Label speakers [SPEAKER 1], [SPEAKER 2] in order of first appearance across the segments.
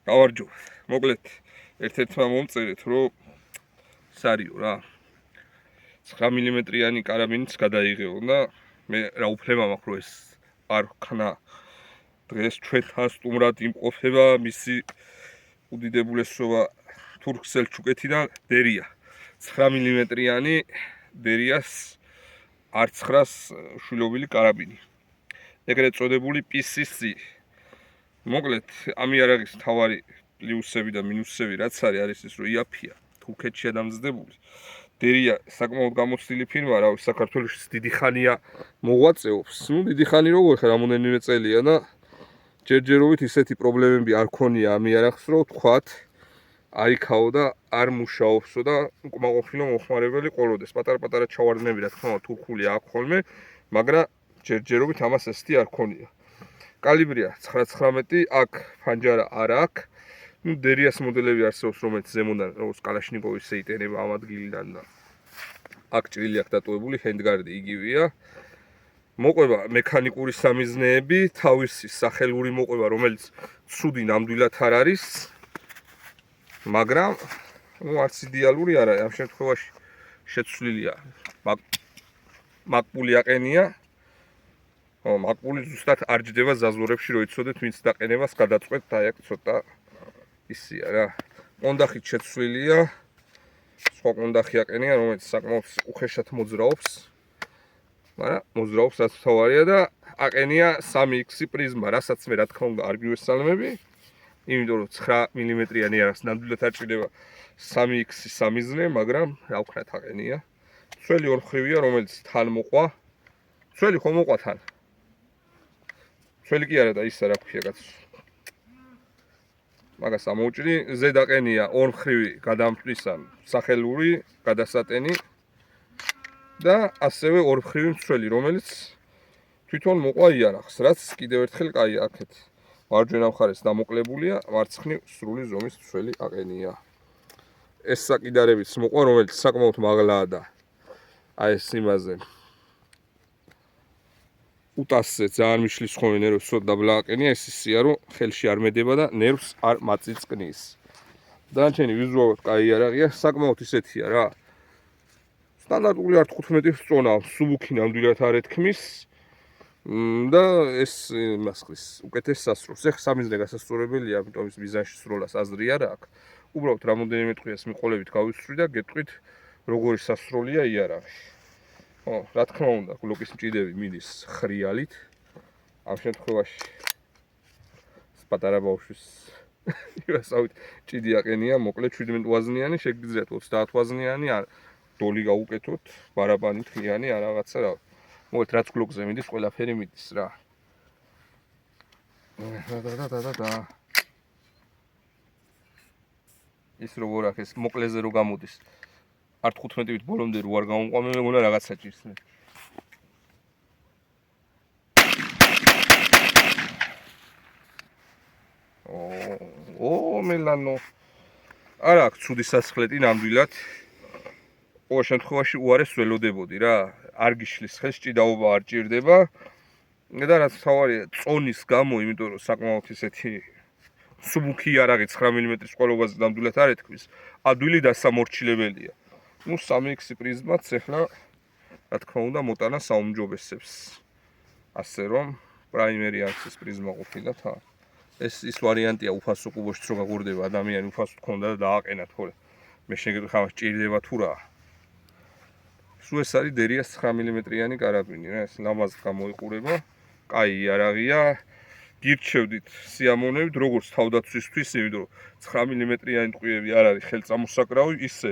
[SPEAKER 1] გავარჯო. მოკლედ ერთ-ერთმა მომწერეთ, რომ სარიო რა. 9 მმ-იანი კარაბინიც გადაიღეო და მე რა უფლება მაქვს რომ ეს არ ხნა დღეს ჩვენთან სტუმრად იმყოფება მისი უდიდებულესობა თურქ სელჩუკეთიდან დერია. 9 მმ-იანი დერიას R9-ს შვილობილი კარაბინი. ეგრეთ წოდებული PCC. მოკლედ ამ იარაღის თავარი პლუსები და მინუსები რაც არის ის რომ იაფია თურქეთშია დამზადებული. დერია საკმაოდ გამოცდილი ფირმა რა საქართველოს დიდი ხანია მოღვაწეობს. დიდი ხანი როგორ ხარ რამოდენიმე წელია და ჯერჯერობით ისეთი პრობლემები არ ქონია ამ იარაღს რომ თქვათ აიქაო და არ მუშაობსო და უკმაყოფილო მოხმარებელი ყოლოდეს. პატარ-პატარა ჩავარდნები რა თქმა უნდა თურქული აქვს ხოლმე, მაგრამ ჯერჯერობით ამას ესეთი არ ქონია. კალიბრია 919, აქ ფანჯარა არ აქვს. დერიას მოდელები არსებობს, რომელიც ზემოდან როგორც კალაშნიკოვი ისე იტენება ამ ადგილიდან და აქ ჭრილი აქვს დატოვებული, ჰენდგარდი იგივეა. მოყვება მექანიკური სამიზნეები, თავისი სახელური მოყვება, რომელიც ცუდი ნამდვილად არ არის. მაგრამ არც იდეალური არ არის. ამ შემთხვევაში შეცვლილია მაკპული აყენია. მაკპული ზუსტად არ ჯდება ზაზურებში, რომ იცოდეთ, ვინც დაყენებას გადაწყვეტ და აი აქ ცოტა ისია რა. კონდახით შეცვლილია. სხვა კონდახი აყენია, რომელიც საკმაოდ უხეშად მოძრაობს. მაგრამ მოძრაობს რაც თავარია და აყენია 3X პრიზმა, რასაც მე რა თქმა უნდა არ გივესალმები. იმიტომ რომ 9 მმ-იანი არას ნამდვილად არ ჭირდება 3X სამიზნე, მაგრამ რა ვქნათ აყენია. ცველი ორმხრივია, რომელიც თან მოყვა. ცველი ხომ მოყვა თან? ცველი კი არა და ისა რა ქვია კაცო. მაგას ამოუჭრი, ზედ აყენია ორმხრივი გადამფრისან სახელური გადასატენი და ასევე ორმხრივი მცველი, რომელიც თვითონ მოყვა იარაღს, რაც კიდევ ერთხელ კაია აქეთ. მარჯვენა მხარეს დამოკლებულია, მარცხნივ სრული ზომის მცველი აყენია. ეს საკიდარებიც მოყვა, რომელიც საკმაოდ მაღლაა და აი ეს იმაზე უტასზე ძალიან მიშლის ხოლმე ნერვს სულ დაბლა აყენია, ეს ისია რომ ხელში არ მედება და ნერვს არ მაწიწკნის. დანარჩენი ვიზუალურად კაი იარაღია, საკმაოდ ისეთია რა. სტანდარტული R15 წონა, სუბუქი ნამდვილად არ ეთქმის და ეს იმას ხრის უკეთეს სასროლს. ეხლა სამიზნე გასასწორებელია, ამიტომ ის მიზანში სროლას აზრი არ აქვს. უბრალოდ რამოდენიმე ტყვიას მიყოლებით გავისწრი და გეტყვით როგორი სასროლია იარაღი. რა თქმა უნდა, გლოკის მჭიდები მიდის ხრიალით. ამ შემთხვევაში პატარა ბავშვის ივასავით ჭიდი აყენია, მოკლედ 17 ვაზნიანი, შეგიძლიათ 30 ვაზნიანი, ან დოლი გაუკეთოთ, ბარაბანი თლიანი, ან რაღაცა რა. მოკლედ რაც გლოკზე მიდის, ყველაფერი მიდის რა. და ის როგორ აქ ეს მოკლეზე რო გამოდის. R15-ით ბოლომდე რო არ გამომყვამე, მეგონა რაღაცა ჭირს მე. მელანო. არა აქვს ცუდი სასხლეტი ნამდვილად. ყოველ შემთხვევაში უარეს ველოდებოდი რა. არ გიშლის ხელს, ჭიდაობა არ ჭირდება. და რაც თავარია, წონის გამო, იმიტომ რომ საკმაოდ ისეთი სუბუქი იარაღი 9 მმ-ის ყოლობაზე ნამდვილად არ ეთქვის, ადვილი დასამორჩილებელია. 3X პრიზმაც ახლა რა თქმა უნდა მოტანა საუმჯობესებს. ასე რომ პრაიმერი აქსის პრიზმა ყოფილა თან. ეს ის ვარიანტია უფასო კუბოშიც რო გაგურდება ადამიანი უფასო თქონდა და დააყენა თორე. მე შეგეძლო ხამას ჭირდება თუ რა. სულ ეს არის დერიას 9 მმ-იანი კარაბინი რა, ეს ლამაზად გამოიყურება. კაი იარაღია. გირჩევდით სიამოვნებით როგორც თავდაცვისთვის, იმიტომ რომ 9 მმ-იანი ტყვიები არ არის ხელწამოსაკრავი, ისე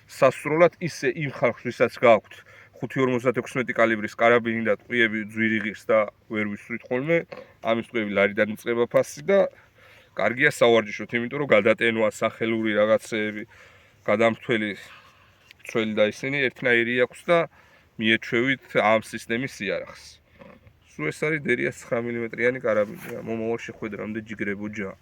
[SPEAKER 1] სასროლად, ისე იმ ხალხს ვისაც გააქვთ 5.56 კალიბრის კარაბინი და ტყვიები ძვირი ღირს და ვერ ვისვრით ხოლმე, ამის ტყვიები ლარიდან იწყება ფასი და კარგია სავარჯიშოთ, იმიტომ რომ გადატენვა, სახელური რაღაცეები, გადამრთველი მცველი და ისინი ერთნაირი აქვს და მიეჩვევით ამ სისტემის იარაღს. სულ ეს არის დერიას 9 მმ-იანი კარაბინი. მომავალში ხვედრამდე ჯიგრებო ჯა.